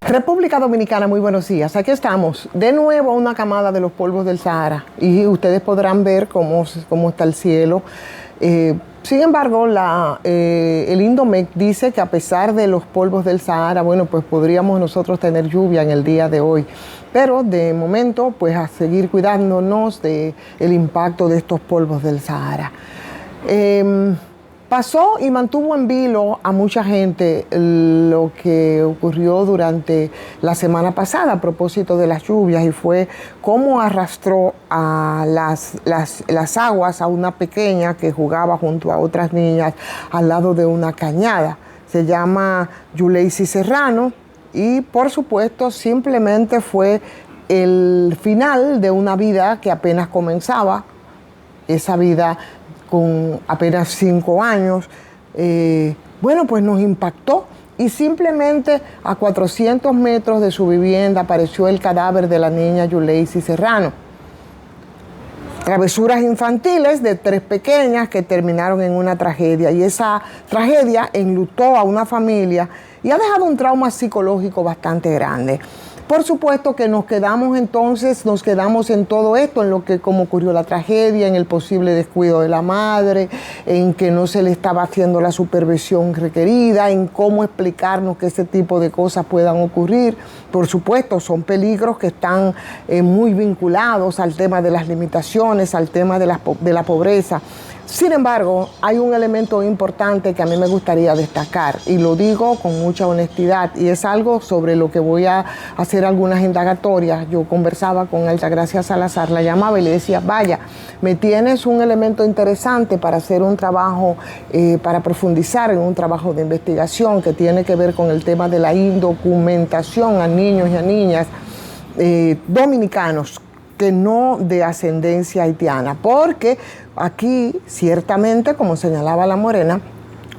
República Dominicana, muy buenos días. Aquí estamos, de nuevo una camada de los polvos del Sahara y ustedes podrán ver cómo está el cielo. Sin embargo, el Indomet dice que a pesar de los polvos del Sahara, bueno, pues podríamos nosotros tener lluvia en el día de hoy. Pero de momento, pues a seguir cuidándonos del impacto de estos polvos del Sahara. Pasó y mantuvo en vilo a mucha gente lo que ocurrió durante la semana pasada a propósito de las lluvias, y fue cómo arrastró a las aguas a una pequeña que jugaba junto a otras niñas al lado de una cañada. Se llama Yuleisi Serrano y por supuesto simplemente fue el final de una vida que apenas comenzaba, esa vida con apenas 5 años, bueno, pues nos impactó y simplemente a 400 metros de su vivienda apareció el cadáver de la niña Yuleisi Serrano. Travesuras infantiles de 3 pequeñas que terminaron en una tragedia, y esa tragedia enlutó a una familia y ha dejado un trauma psicológico bastante grande. Por supuesto que nos quedamos en todo esto, en lo que como ocurrió la tragedia, en el posible descuido de la madre, en que no se le estaba haciendo la supervisión requerida, en cómo explicarnos que ese tipo de cosas puedan ocurrir. Por supuesto, son peligros que están muy vinculados al tema de las limitaciones, al tema de la pobreza. Sin embargo, hay un elemento importante que a mí me gustaría destacar, y lo digo con mucha honestidad, y es algo sobre lo que voy a hacer algunas indagatorias. Yo conversaba con Altagracia Salazar, la llamaba y le decía, vaya, me tienes un elemento interesante para hacer un trabajo, para profundizar en un trabajo de investigación que tiene que ver con el tema de la indocumentación a niños y a niñas dominicanos, que no de ascendencia haitiana, porque aquí ciertamente, como señalaba la Morena,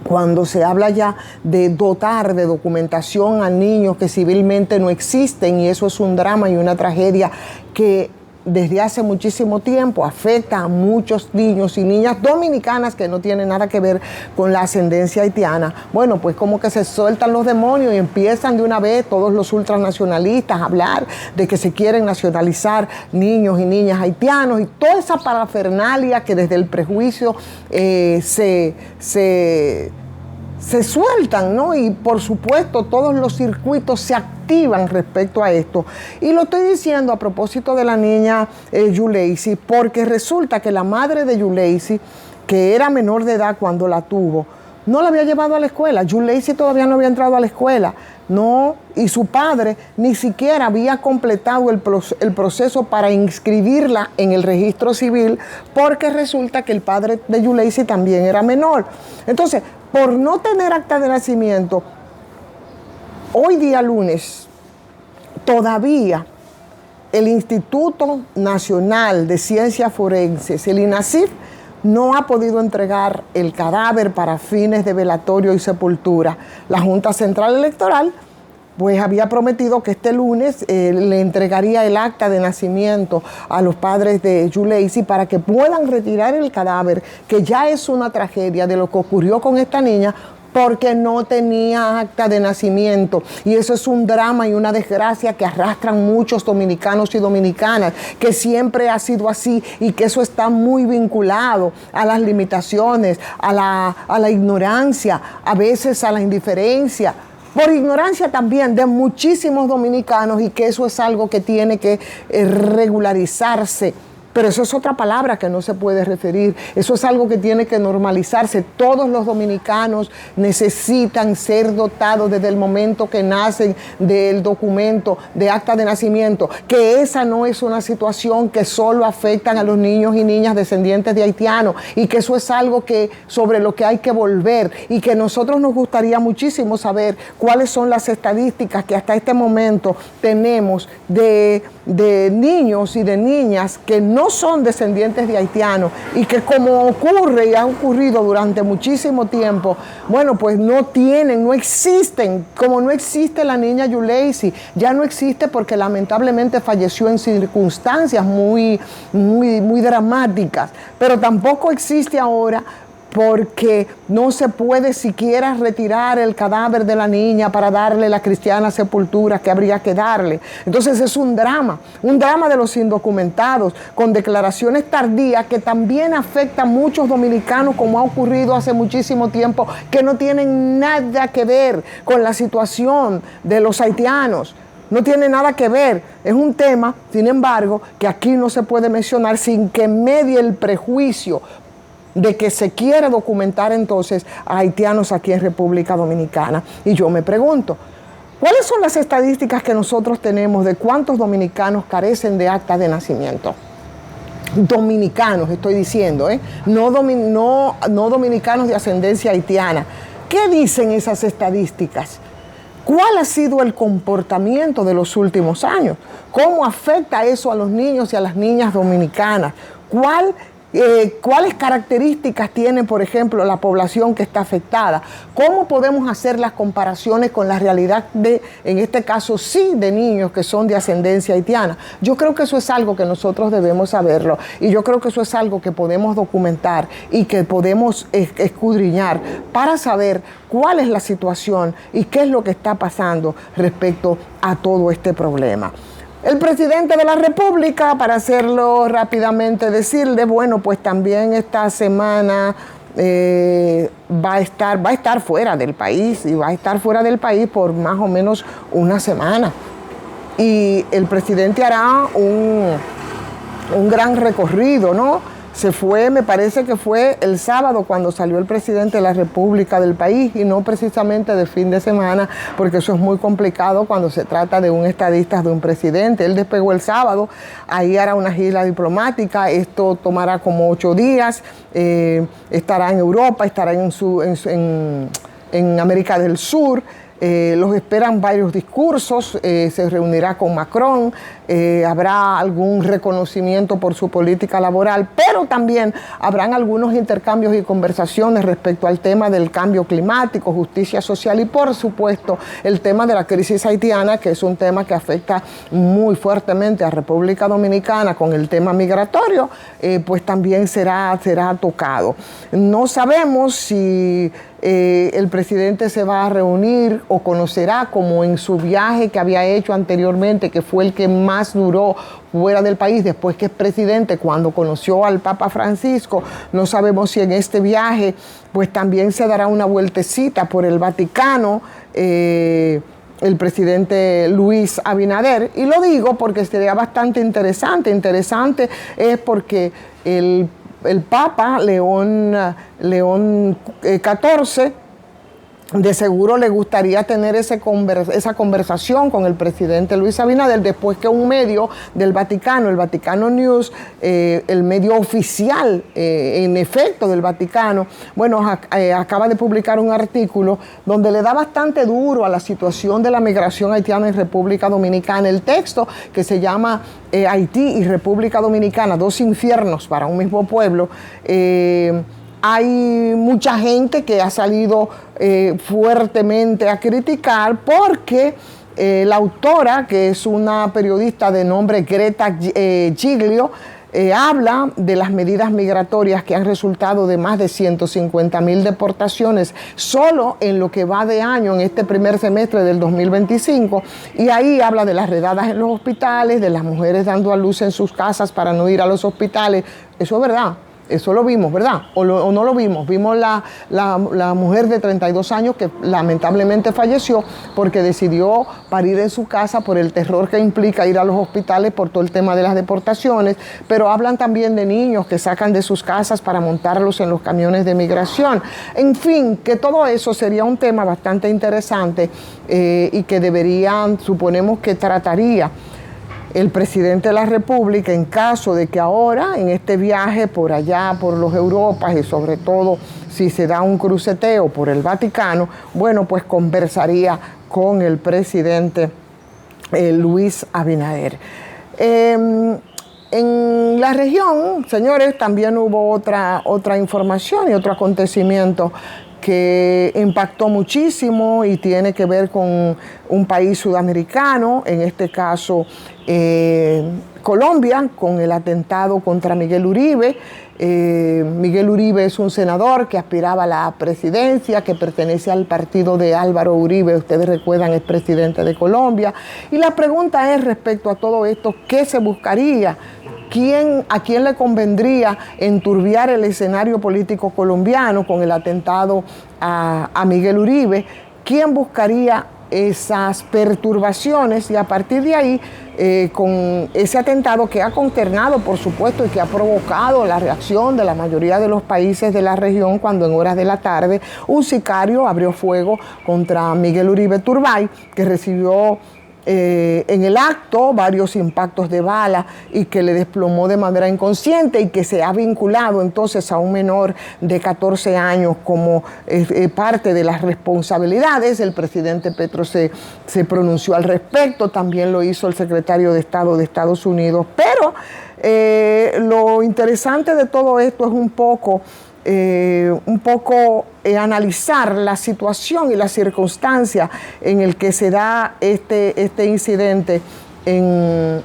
cuando se habla ya de dotar de documentación a niños que civilmente no existen, y eso es un drama y una tragedia que desde hace muchísimo tiempo afecta a muchos niños y niñas dominicanas que no tienen nada que ver con la ascendencia haitiana. Bueno, pues como que se sueltan los demonios y empiezan de una vez todos los ultranacionalistas a hablar de que se quieren nacionalizar niños y niñas haitianos, y toda esa parafernalia que desde el prejuicio se sueltan, ¿no? Y por supuesto todos los circuitos se activan respecto a esto. Y lo estoy diciendo a propósito de la niña Yuleisi, porque resulta que la madre de Yuleisi, que era menor de edad cuando la tuvo, no la había llevado a la escuela. Yuleisi todavía no había entrado a la escuela, no, y su padre ni siquiera había completado el proceso para inscribirla en el registro civil, porque resulta que el padre de Yuleisi también era menor. Entonces, por no tener acta de nacimiento, hoy día lunes, todavía el Instituto Nacional de Ciencias Forenses, el INACIF, no ha podido entregar el cadáver para fines de velatorio y sepultura. La Junta Central Electoral pues había prometido que este lunes le entregaría el acta de nacimiento a los padres de Yuleisi para que puedan retirar el cadáver, que ya es una tragedia de lo que ocurrió con esta niña, porque no tenía acta de nacimiento. Y eso es un drama y una desgracia que arrastran muchos dominicanos y dominicanas, que siempre ha sido así, y que eso está muy vinculado a las limitaciones, a la ignorancia, a veces a la indiferencia, por ignorancia también de muchísimos dominicanos, y que eso es algo que tiene que regularizarse. Pero eso es otra palabra que no se puede referir. Eso es algo que tiene que normalizarse. Todos los dominicanos necesitan ser dotados desde el momento que nacen del documento de acta de nacimiento, que esa no es una situación que solo afecta a los niños y niñas descendientes de haitianos, y que eso es algo sobre lo que hay que volver, y que nosotros nos gustaría muchísimo saber cuáles son las estadísticas que hasta este momento tenemos de de niños y de niñas que no son descendientes de haitianos y que, como ocurre y ha ocurrido durante muchísimo tiempo, bueno, pues no existen, como no existe la niña Yuleisi, ya no existe porque lamentablemente falleció en circunstancias muy dramáticas, pero tampoco existe ahora porque no se puede siquiera retirar el cadáver de la niña para darle la cristiana sepultura que habría que darle. Entonces es un drama de los indocumentados, con declaraciones tardías que también afecta a muchos dominicanos, como ha ocurrido hace muchísimo tiempo, que no tienen nada que ver con la situación de los haitianos. No tiene nada que ver. Es un tema, sin embargo, que aquí no se puede mencionar sin que medie el prejuicio de que se quiere documentar entonces a haitianos aquí en República Dominicana. Y yo me pregunto, ¿cuáles son las estadísticas que nosotros tenemos de cuántos dominicanos carecen de acta de nacimiento? Dominicanos, estoy diciendo, no dominicanos de ascendencia haitiana. ¿Qué dicen esas estadísticas? ¿Cuál ha sido el comportamiento de los últimos años? ¿Cómo afecta eso a los niños y a las niñas dominicanas? ¿Cuáles características tiene, por ejemplo, la población que está afectada? ¿Cómo podemos hacer las comparaciones con la realidad en este caso, sí, de niños que son de ascendencia haitiana? Yo creo que eso es algo que nosotros debemos saberlo y yo creo que eso es algo que podemos documentar y que podemos escudriñar para saber cuál es la situación y qué es lo que está pasando respecto a todo este problema. El presidente de la República, para hacerlo rápidamente decirle, bueno, pues también esta semana va a estar fuera del país y va a estar fuera del país por más o menos una semana. Y el presidente hará un gran recorrido, ¿no? Se fue, me parece que fue el sábado cuando salió el presidente de la República del país y no precisamente de fin de semana, porque eso es muy complicado cuando se trata de un estadista, de un presidente. Él despegó el sábado, ahí hará una gira diplomática, esto tomará como 8 días, estará en Europa, estará en América del Sur. Los esperan varios discursos, se reunirá con Macron, habrá algún reconocimiento por su política laboral, pero también habrán algunos intercambios y conversaciones respecto al tema del cambio climático, justicia social y, por supuesto, el tema de la crisis haitiana, que es un tema que afecta muy fuertemente a República Dominicana con el tema migratorio, pues también será tocado. No sabemos si el presidente se va a reunir o conocerá, como en su viaje que había hecho anteriormente, que fue el que más duró fuera del país después que es presidente, cuando conoció al Papa Francisco. No sabemos si en este viaje pues también se dará una vueltecita por el Vaticano el presidente Luis Abinader. Y lo digo porque sería bastante interesante. Interesante es porque el Papa León XIV de seguro le gustaría tener esa conversación con el presidente Luis Abinader después que un medio del Vaticano, el Vaticano News, el medio oficial en efecto del Vaticano, bueno, acaba de publicar un artículo donde le da bastante duro a la situación de la migración haitiana en República Dominicana. El texto, que se llama Haití y República Dominicana, dos infiernos para un mismo pueblo, hay mucha gente que ha salido fuertemente a criticar porque la autora, que es una periodista de nombre Greta Giglio, habla de las medidas migratorias que han resultado de más de 150,000 deportaciones solo en lo que va de año, en este primer semestre del 2025, y ahí habla de las redadas en los hospitales, de las mujeres dando a luz en sus casas para no ir a los hospitales. Eso es verdad. Eso lo vimos, ¿verdad? O no lo vimos. Vimos la mujer de 32 años que lamentablemente falleció porque decidió parir en su casa por el terror que implica ir a los hospitales por todo el tema de las deportaciones. Pero hablan también de niños que sacan de sus casas para montarlos en los camiones de migración. En fin, que todo eso sería un tema bastante interesante y que suponemos que trataría el presidente de la República en caso de que ahora, en este viaje por allá, por los Europas y sobre todo si se da un cruceteo por el Vaticano, bueno, pues conversaría con el presidente Luis Abinader. En la región, señores, también hubo otra información y otro acontecimiento que impactó muchísimo y tiene que ver con un país sudamericano, en este caso Colombia, con el atentado contra Miguel Uribe. Miguel Uribe es un senador que aspiraba a la presidencia, que pertenece al partido de Álvaro Uribe, ustedes recuerdan, es presidente de Colombia. Y la pregunta es respecto a todo esto, ¿qué se buscaría? ¿A quién le convendría enturbiar el escenario político colombiano con el atentado a Miguel Uribe? ¿Quién buscaría esas perturbaciones? Y a partir de ahí, con ese atentado que ha consternado, por supuesto, y que ha provocado la reacción de la mayoría de los países de la región, cuando en horas de la tarde un sicario abrió fuego contra Miguel Uribe Turbay, que recibió en el acto varios impactos de bala y que le desplomó de manera inconsciente, y que se ha vinculado entonces a un menor de 14 años como parte de las responsabilidades. El presidente Petro se pronunció al respecto, también lo hizo el secretario de Estado de Estados Unidos, pero lo interesante de todo esto es un poco analizar la situación y la circunstancia en el que se da este incidente en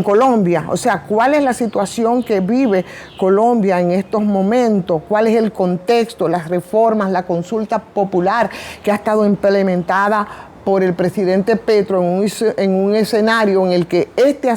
Colombia. O sea, ¿cuál es la situación que vive Colombia en estos momentos? ¿Cuál es el contexto, las reformas, la consulta popular que ha estado implementada por el presidente Petro en un escenario en el que este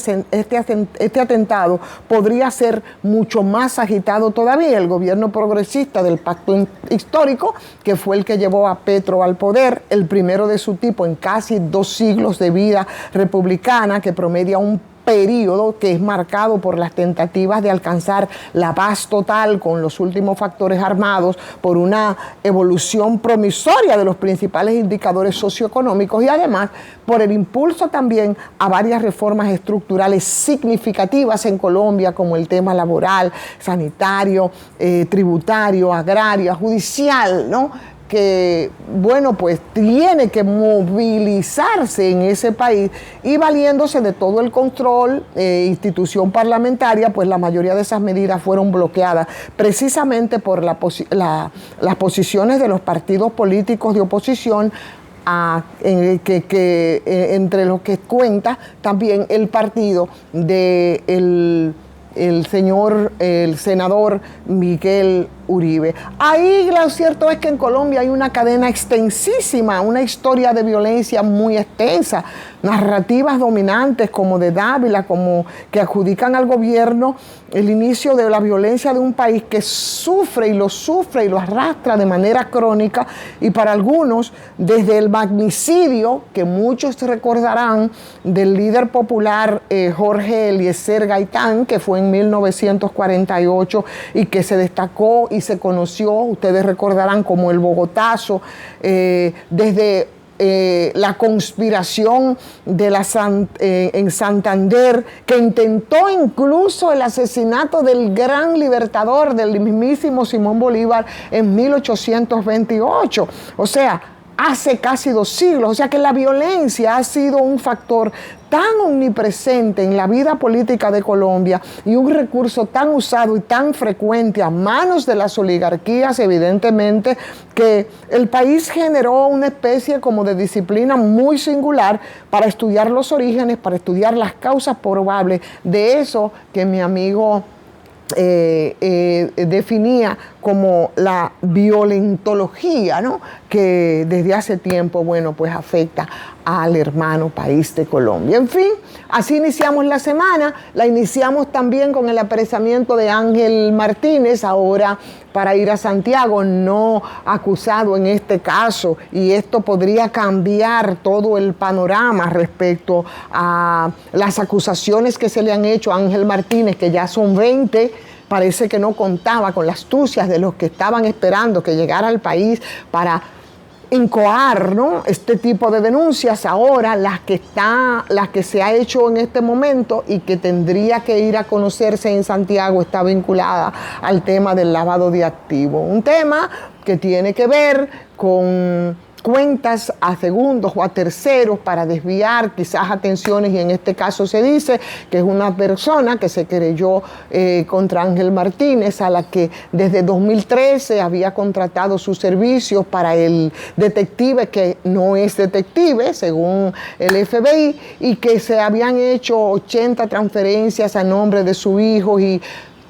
atentado podría ser mucho más agitado todavía? El gobierno progresista del pacto histórico, que fue el que llevó a Petro al poder, el primero de su tipo en casi 2 siglos de vida republicana, que promedia un periodo que es marcado por las tentativas de alcanzar la paz total con los últimos factores armados, por una evolución promisoria de los principales indicadores socioeconómicos y además por el impulso también a varias reformas estructurales significativas en Colombia, como el tema laboral, sanitario, tributario, agrario, judicial, ¿no? Que, bueno, pues tiene que movilizarse en ese país, y valiéndose de todo el control, institución parlamentaria, pues la mayoría de esas medidas fueron bloqueadas precisamente por las posiciones de los partidos políticos de oposición, entre los que cuenta también el partido del el senador Miguel Uribe. Ahí lo cierto es que en Colombia hay una cadena extensísima, una historia de violencia muy extensa, narrativas dominantes como de Dávila, como que adjudican al gobierno el inicio de la violencia de un país que sufre y lo arrastra de manera crónica, y para algunos desde el magnicidio, que muchos recordarán, del líder popular Jorge Eliezer Gaitán, que fue en 1948 y que se destacó y se conoció, ustedes recordarán, como el Bogotazo, desde la conspiración de en Santander, que intentó incluso el asesinato del gran libertador, del mismísimo Simón Bolívar, en 1828. O sea, hace casi 2 siglos. O sea que la violencia ha sido un factor tan omnipresente en la vida política de Colombia y un recurso tan usado y tan frecuente a manos de las oligarquías, evidentemente, que el país generó una especie como de disciplina muy singular para estudiar los orígenes, para estudiar las causas probables de eso que mi amigo definía como la violentología, ¿no? Que desde hace tiempo, bueno, pues afecta al hermano país de Colombia. En fin, así iniciamos la semana. La iniciamos también con el apresamiento de Ángel Martínez, ahora para ir a Santiago, no acusado en este caso, y esto podría cambiar todo el panorama respecto a las acusaciones que se le han hecho a Ángel Martínez, que ya son 20. Parece que no contaba con las astucias de los que estaban esperando que llegara al país para incoar, ¿no?, este tipo de denuncias. Ahora las que se ha hecho en este momento y que tendría que ir a conocerse en Santiago, está vinculada al tema del lavado de activos, un tema que tiene que ver con cuentas a segundos o a terceros para desviar quizás atenciones, y en este caso se dice que es una persona que se querelló contra Ángel Martínez, a la que desde 2013 había contratado sus servicios para el detective que no es detective, según el FBI, y que se habían hecho 80 transferencias a nombre de su hijo. Y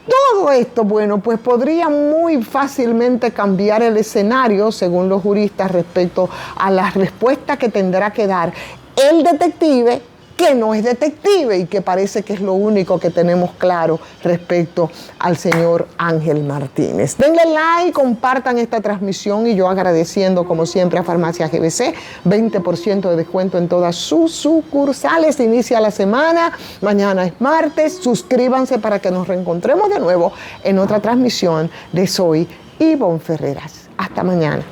todo esto, bueno, pues podría muy fácilmente cambiar el escenario, según los juristas, respecto a la respuesta que tendrá que dar el detective, que no es detective y que parece que es lo único que tenemos claro respecto al señor Ángel Martínez. Denle like, compartan esta transmisión, y yo agradeciendo como siempre a Farmacia GBC, 20% de descuento en todas sus sucursales. Inicia la semana, mañana es martes, suscríbanse para que nos reencontremos de nuevo en otra transmisión de Soy Ivonne Ferreras. Hasta mañana.